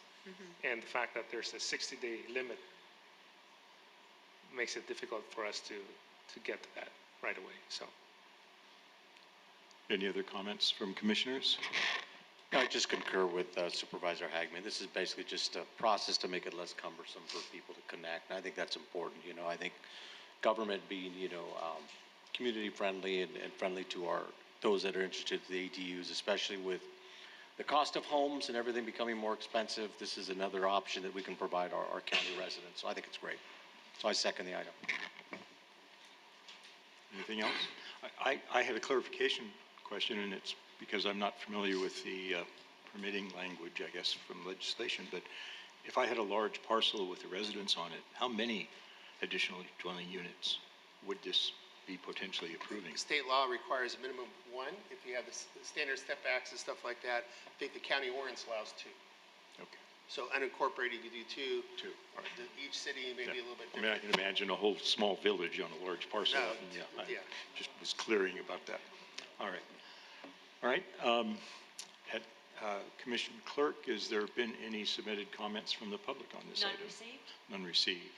And the fact that there's a 60-day limit makes it difficult for us to get to that right away, so. Any other comments from commissioners? I just concur with Supervisor Hagman. This is basically just a process to make it less cumbersome for people to connect, and I think that's important. I think government being, community friendly and friendly to those that are interested in the ADUs, especially with the cost of homes and everything becoming more expensive. This is another option that we can provide our county residents. So I think it's great. So I second the item. Anything else? I had a clarification question, and it's because I'm not familiar with the permitting language, I guess, from legislation. But if I had a large parcel with a residence on it, how many additional dwelling units would this be potentially approving? State law requires a minimum of one. If you have the standard step backs and stuff like that, I think the county ordinance allows two. Okay. So unincorporated, you do two. Two. All right. Each city may be a little bit I mean, I different. can imagine a whole small village on a large parcel. No, I yeah. just was clearing about that. All right. All right. Commission Clerk, has there been any submitted comments from the public on this item? None received. None received.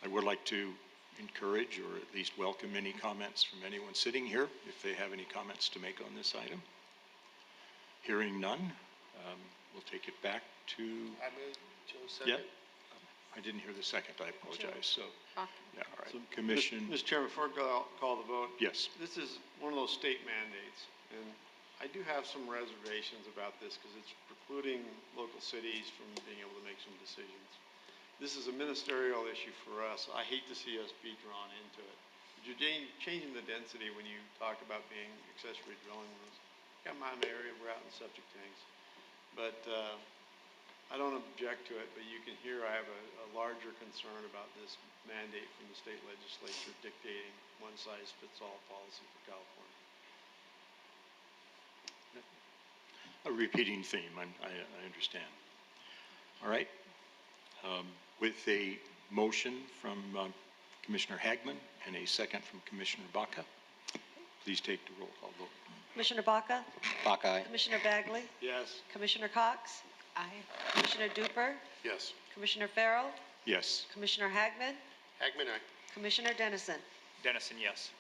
I would like to encourage or at least welcome any comments from anyone sitting here if they have any comments to make on this item. Hearing none, we'll take it back to. I move to second. Yeah, I didn't hear the second. I apologize. So, yeah, all right. So, Commission. Mr. Chairman, before I call the vote. Yes. This is one of those state mandates, and I do have some reservations about this because it's precluding local cities from being able to make some decisions. This is a ministerial issue for us. I hate to see us be drawn into it. You're changing the density when you talk about being accessory dwelling units. Got my area, we're out in septic tanks. But I don't object to it, but you can hear I have a larger concern about this mandate from the state legislature dictating one-size-fits-all policy for California. A repeating theme, I understand. All right. With a motion from Commissioner Hagman and a second from Commissioner Baca, please take the roll call vote. Commissioner Baca? Baca, aye. Commissioner Bagley? Yes. Commissioner Cox? Aye. Commissioner Duper? Yes. Commissioner Farrell? Yes. Commissioner Hagman? Hagman, aye. Commissioner Dennison? Dennison, yes.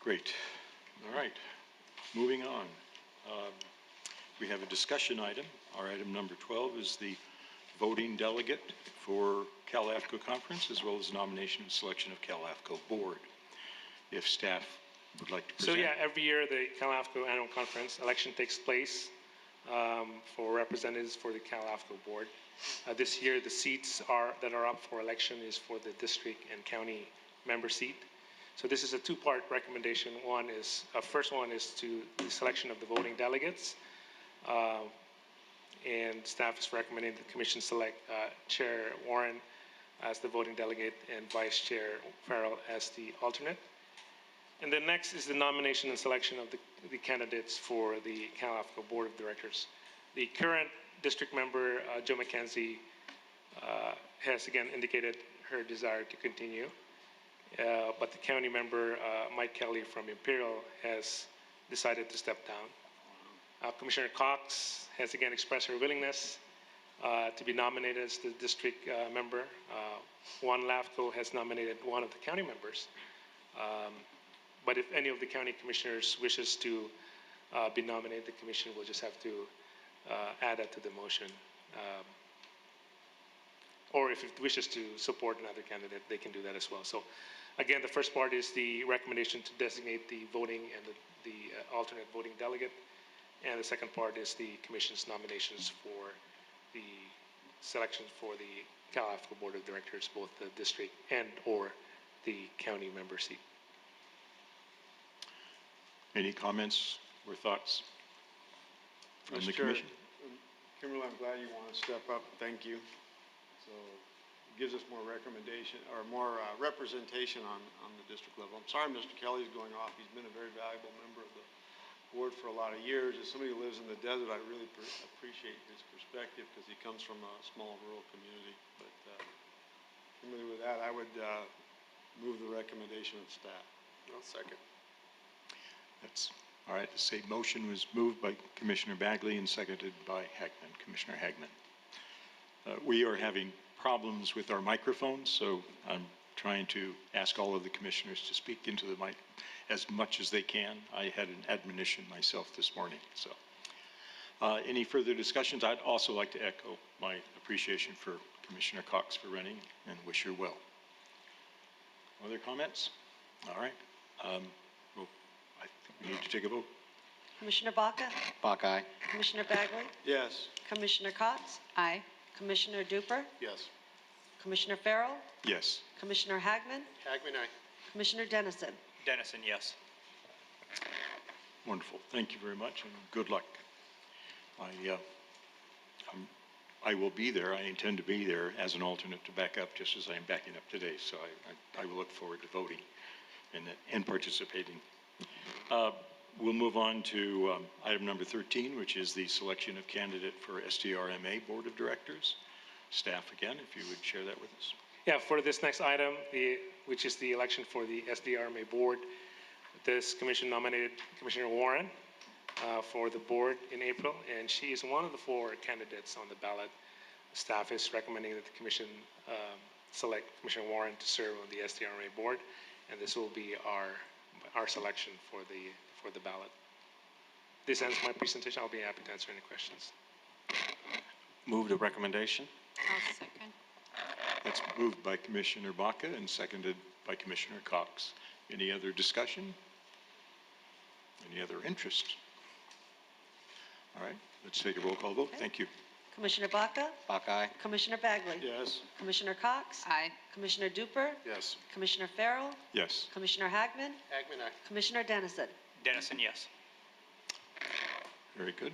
Great. All right. Moving on. We have a discussion item. Our item number 12 is the voting delegate for LAFCO conference, as well as nomination and selection of LAFCO board. If staff would like to present. So yeah, every year the LAFCO annual conference election takes place for representatives for the LAFCO board. This year the seats that are up for election is for the district and county member seat. So this is a two-part recommendation. First one is to the selection of the voting delegates. And staff is recommending the commission select Chair Warren as the voting delegate and Vice Chair Farrell as the alternate. And then next is the nomination and selection of the candidates for the LAFCO Board of Directors. The current district member, Joe McKenzie, has again indicated her desire to continue. But the county member, Mike Kelly from Imperial, has decided to step down. Commissioner Cox has again expressed her willingness to be nominated as the district member. One LAFCO has nominated one of the county members. But if any of the county commissioners wishes to be nominated, the commission will just have to add that to the motion. Or if it wishes to support another candidate, they can do that as well. So again, the first part is the recommendation to designate the voting and the alternate voting delegate. And the second part is the commission's nominations for the selections for the LAFCO Board of Directors, both the district and or the county member seat. Any comments or thoughts from the Mr. Chair, commission? Kimberly, I'm glad you want to step up. Thank you. So it gives us more recommendation or more representation on the district level. I'm sorry Mr. Kelly's going off. He's been a very valuable member of the board for a lot of years. As somebody who lives in the desert, I really appreciate his perspective because he comes from a small rural community. But Kimberly, with that, I would move the recommendation of staff. I'll second. That's all right. The same motion was moved by Commissioner Bagley and seconded by Hagman, Commissioner Hagman. We are having problems with our microphones, so I'm trying to ask all of the commissioners to speak into the mic as much as they can. I had an admonition myself this morning. So any further discussions? I'd also like to echo my appreciation for Commissioner Cox for running and wish her well. Other comments? All right. Well, I think we need to take a vote. Commissioner Baca? Bach, aye. Commissioner Bagley? Yes. Commissioner Cox? Aye. Commissioner Duper? Yes. Commissioner Farrell? Yes. Commissioner Hagman? Hagman, aye. Commissioner Dennison? Dennison, yes. Wonderful. Thank you very much and good luck. I will be there. I intend to be there as an alternate to back up just as I am backing up today. So I will look forward to voting and participating. We'll move on to item number 13, which is the selection of candidate for SDRMA Board of Directors. Staff, again, if you would share that with us. Yeah, for this next item, which is the election for the SDRMA board, this commission nominated Commissioner Warren for the board in April, and she is one of the 4 candidates on the ballot. Staff is recommending that the commission select Commissioner Warren to serve on the SDRMA board, and this will be our selection for the ballot. This ends my presentation. I'll be happy to answer any questions. Move the recommendation. I'll second. That's moved by Commissioner Baca and seconded by Commissioner Cox. Any other discussion? Any other interest? All right, let's take a roll call vote. Thank you. Commissioner Baca? Bach, aye. Commissioner Bagley? Yes. Commissioner Cox? Aye. Commissioner Duper? Yes. Commissioner Farrell? Yes. Commissioner Hagman? Hagman, aye. Commissioner Dennison? Dennison, yes. Very good.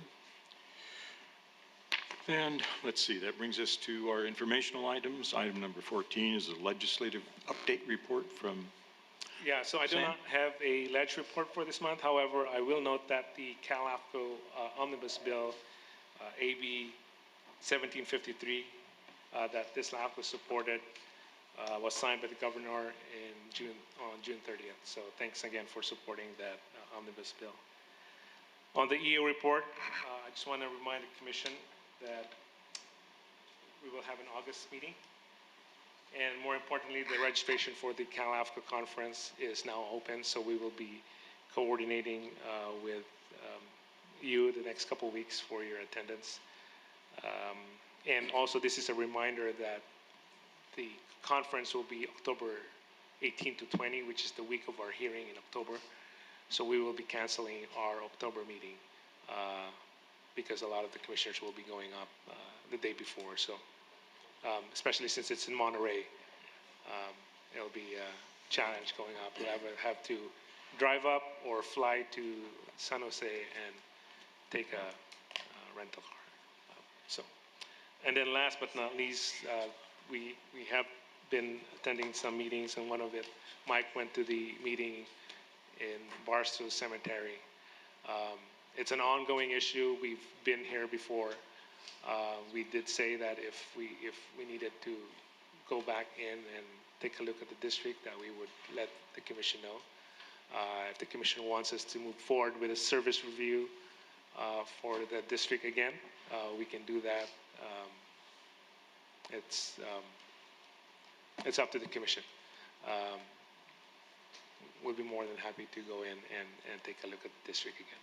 And let's see, that brings us to our informational items. Item number 14 is a legislative update report from Yeah, so I do Sam? not have a ledge report for this month. However, I will note that the LAFCO Omnibus Bill, AB 1753, that this LAFCO supported, was signed by the governor on June 30th. So thanks again for supporting that Omnibus Bill. On the EO report, I just want to remind the commission that we will have an August meeting. And more importantly, the registration for the LAFCO conference is now open, so we will be coordinating with you the next couple of weeks for your attendance. And also, this is a reminder that the conference will be October 18 to 20, which is the week of our hearing in October. So we will be canceling our October meeting because a lot of the commissioners will be going up the day before. So. Especially since it's in Monterey, it'll be a challenge going up. We'll have to drive up or fly to San Jose and take a rental car. And then last but not least, we have been attending some meetings, and one of it, Mike went to the meeting in Barstow Cemetery. It's an ongoing issue. We've been here before. We did say that if we needed to go back in and take a look at the district, that we would let the commission know. If the commission wants us to move forward with a service review, for the district again, we can do that. It's up to the commission. We'll be more than happy to go in and take a look at the district again.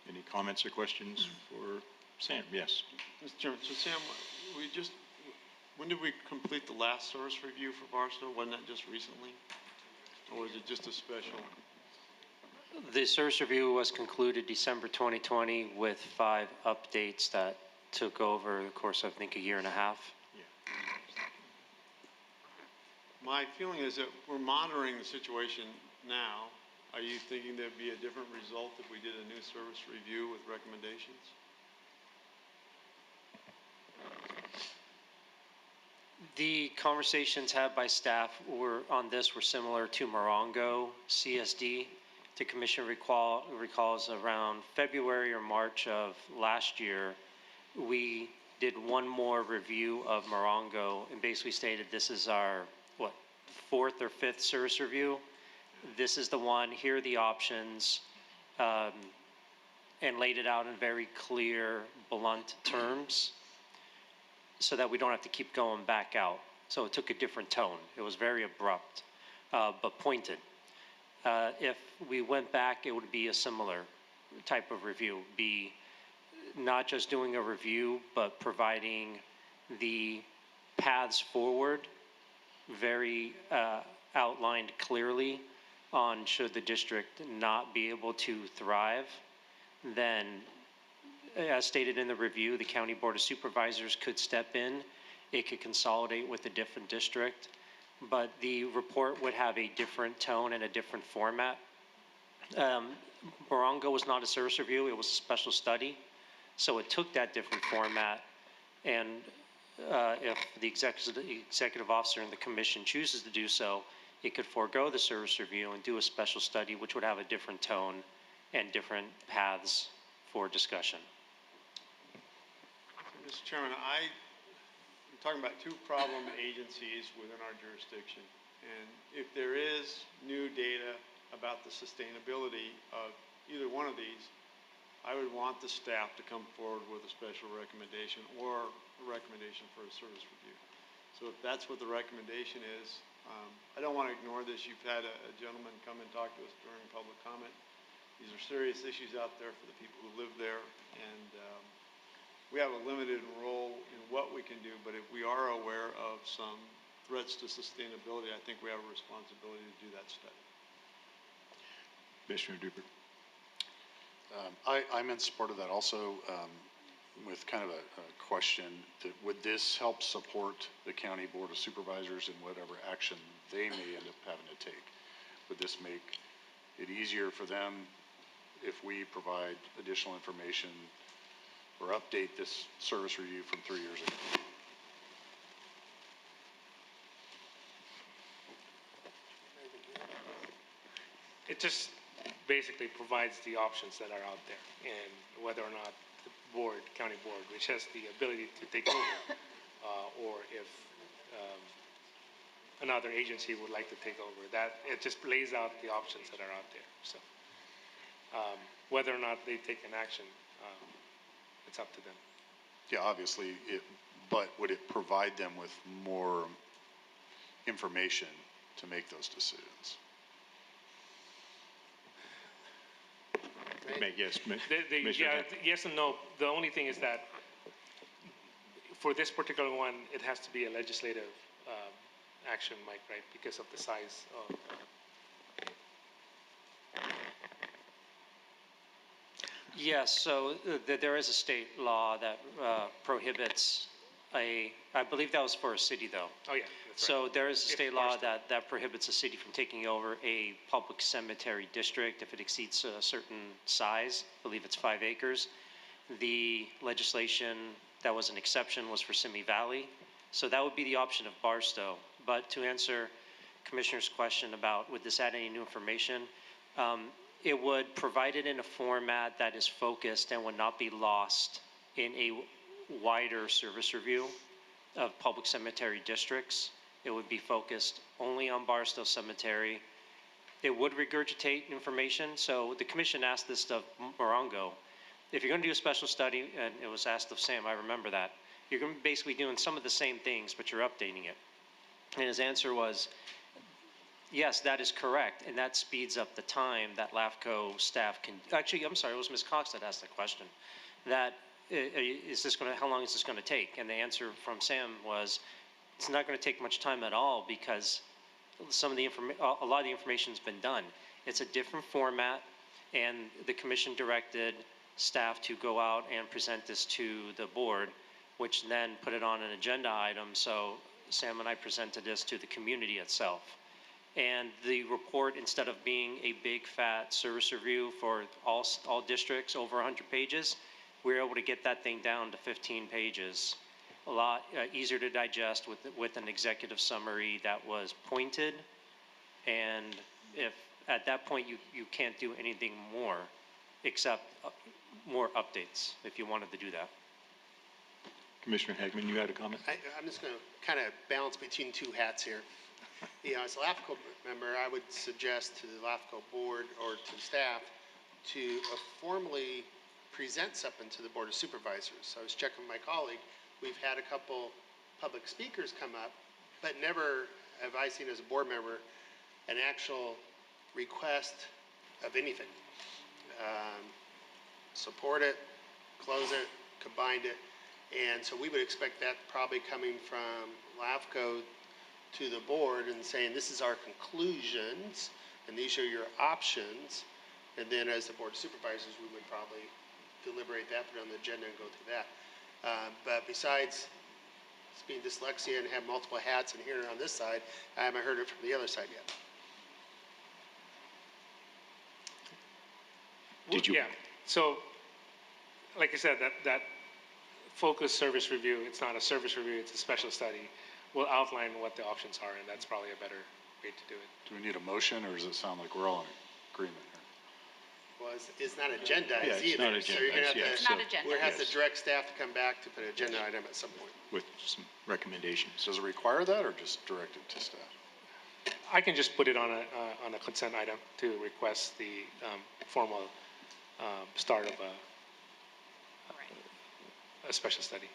Any comments or questions for Sam? Yes. Mr. Chairman, so Sam, when did we complete the last service review for Barstow? Wasn't that just recently? Or was it just a special? The service review was concluded December 2020 with 5 updates that took over the course of, I think, a year and a half. My feeling is that we're monitoring the situation now. Are you thinking there'd be a different result if we did a new service review with recommendations? The conversations had by staff on this were similar to Morongo CSD. The commission recalls around February or March of last year, we did one more review of Morongo and basically stated this is our, 4th or 5th service review. This is the one, here are the options, and laid it out in very clear, blunt terms so that we don't have to keep going back out. So it took a different tone. It was very abrupt, but pointed. If we went back, it would be a similar type of review, be not just doing a review, but providing the paths forward, very outlined clearly on should the district not be able to thrive, then as stated in the review, the County Board of Supervisors could step in. It could consolidate with a different district, but the report would have a different tone and a different format. Morongo was not a service review, it was a special study. So it took that different format, and if the executive officer and the commission chooses to do so, it could forego the service review and do a special study, which would have a different tone and different paths for discussion. Mr. Chairman, I'm talking about 2 problem agencies within our jurisdiction. And if there is new data about the sustainability of either one of these, I would want the staff to come forward with a special recommendation or a recommendation for a service review. So if that's what the recommendation is, I don't want to ignore this. You've had a gentleman come and talk to us during public comment. These are serious issues out there for the people who live there, and we have a limited role in what we can do, but if we are aware of some threats to sustainability, I think we have a responsibility to do that study. Commissioner Duper. I'm in support of that also, with kind of a question that would this help support the County Board of Supervisors in whatever action they may end up having to take? Would this make it easier for them if we provide additional information or update this service review from 3 years ago? It just basically provides the options that are out there, and whether or not the board, county board, which has the ability to take over, or if another agency would like to take over, that it just lays out the options that are out there. So whether or not they take an action, it's up to them. Yeah, obviously, but would it provide them with more information to make those decisions? Yes, yes and no. The only thing is that for this particular one, it has to be a legislative action, Mike, right? Because of the size of. Yes, so there is a state law that prohibits I believe that was for a city though. Oh, yeah, that's So right. there is a If state law Barstow. that prohibits a city from taking over a public cemetery district if it exceeds a certain size. I believe it's 5 acres. The legislation that was an exception was for Simi Valley. So that would be the option of Barstow. But to answer Commissioner's question about would this add any new information, it would provide it in a format that is focused and would not be lost in a wider service review of public cemetery districts. It would be focused only on Barstow Cemetery, it would regurgitate information. So the commission asked this of Morongo. If you're going to do a special study, and it was asked of Sam, I remember that, you're going to be basically doing some of the same things, but you're updating it. And his answer was, yes, that is correct, and that speeds up the time that LAFCO staff can, actually, I'm sorry, it was Ms. Cox that asked the question, that how long is this going to take? And the answer from Sam was, it's not going to take much time at all because a lot of the information's been done. It's a different format, and the commission directed staff to go out and present this to the board, which then put it on an agenda item. So Sam and I presented this to the community itself. And the report, instead of being a big fat service review for all districts over 100 pages, we were able to get that thing down to 15 pages. A lot easier to digest with an executive summary that was pointed. And if at that point you can't do anything more except more updates if you wanted to do that. Commissioner Hagman, you had a comment? I'm just going to kind of balance between two hats here. You know, as a LAFCO member, I would suggest to the LAFCO board or to staff to formally present something to the Board of Supervisors. I was checking with my colleague. We've had a couple public speakers come up, but never have I seen as a board member an actual request of anything. Support it, close it, combined it. And so we would expect that probably coming from LAFCO to the board and saying, this is our conclusions, and these are your options. And then as the Board of Supervisors, we would probably deliberate that, put it on the agenda and go through that. But besides being dyslexia and have multiple hats and hearing it on this side, I haven't heard it from the other side yet. Did you? Yeah, so like I said, that focused service review, it's not a service review, it's a special study, will outline what the options are, and that's probably a better way to do it. Do we need a motion, or does it sound like we're all in agreement here? Well, it's not agendized Yeah, it's either. not So you're going to have agendized, to, It's not agendized. we're going to have to direct staff to come back to put an agenda item at some point. With some recommendations. Does it require that, or just direct it to staff? I can just put it on a consent item to request the formal start of a special study.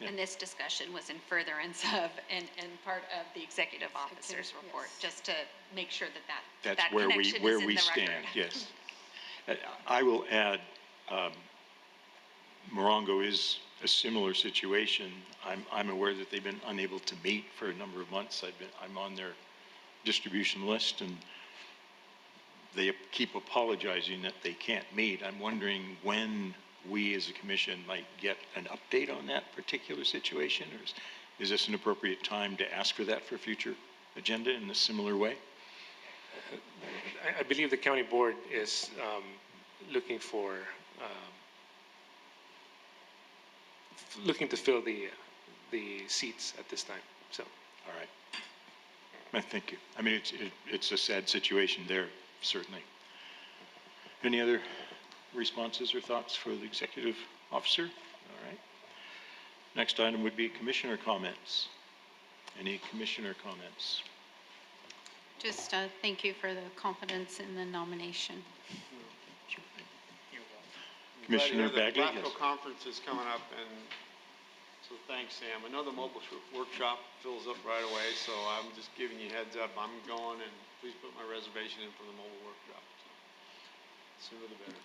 And this discussion was in furtherance of and part of the executive officer's report, just to make sure that That's connection is in the record. where we stand, yes. I will add, Morongo is a similar situation. I'm aware that they've been unable to meet for a number of months. I'm on their distribution list, and they keep apologizing that they can't meet. I'm wondering when we as a commission might get an update on that particular situation, or is this an appropriate time to ask for that for future agenda in a similar way? I believe the county board is looking to fill the seats at this time. So, all right. Thank you. I mean, it's a sad situation there, certainly. Any other responses or thoughts for the executive officer? All right. Next item would be commissioner comments. Any commissioner comments? Just thank you for the confidence in the nomination. Commissioner Bagley, The yes. LAFCO conference is coming up, and so thanks, Sam. I know the mobile workshop fills up right away, so I'm just giving you a heads up. I'm going, and please put my reservation in for the mobile workshop. So, sooner the better.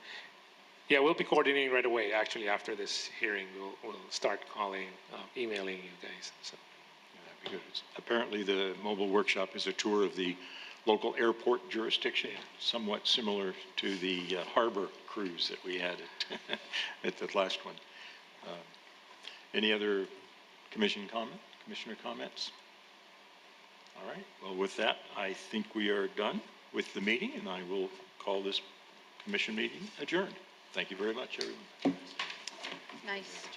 yeah, we'll be coordinating right away. Actually, after this hearing, we'll start calling, emailing you guys. So. Yeah, that'd be good. Apparently, the mobile workshop is a tour of the local airport jurisdiction, somewhat similar to the harbor cruise that we had at the last one. Any other commissioner comments? All right. Well, with that, I think we are done with the meeting, and I will call this commission meeting adjourned. Thank you very much, everyone. Nice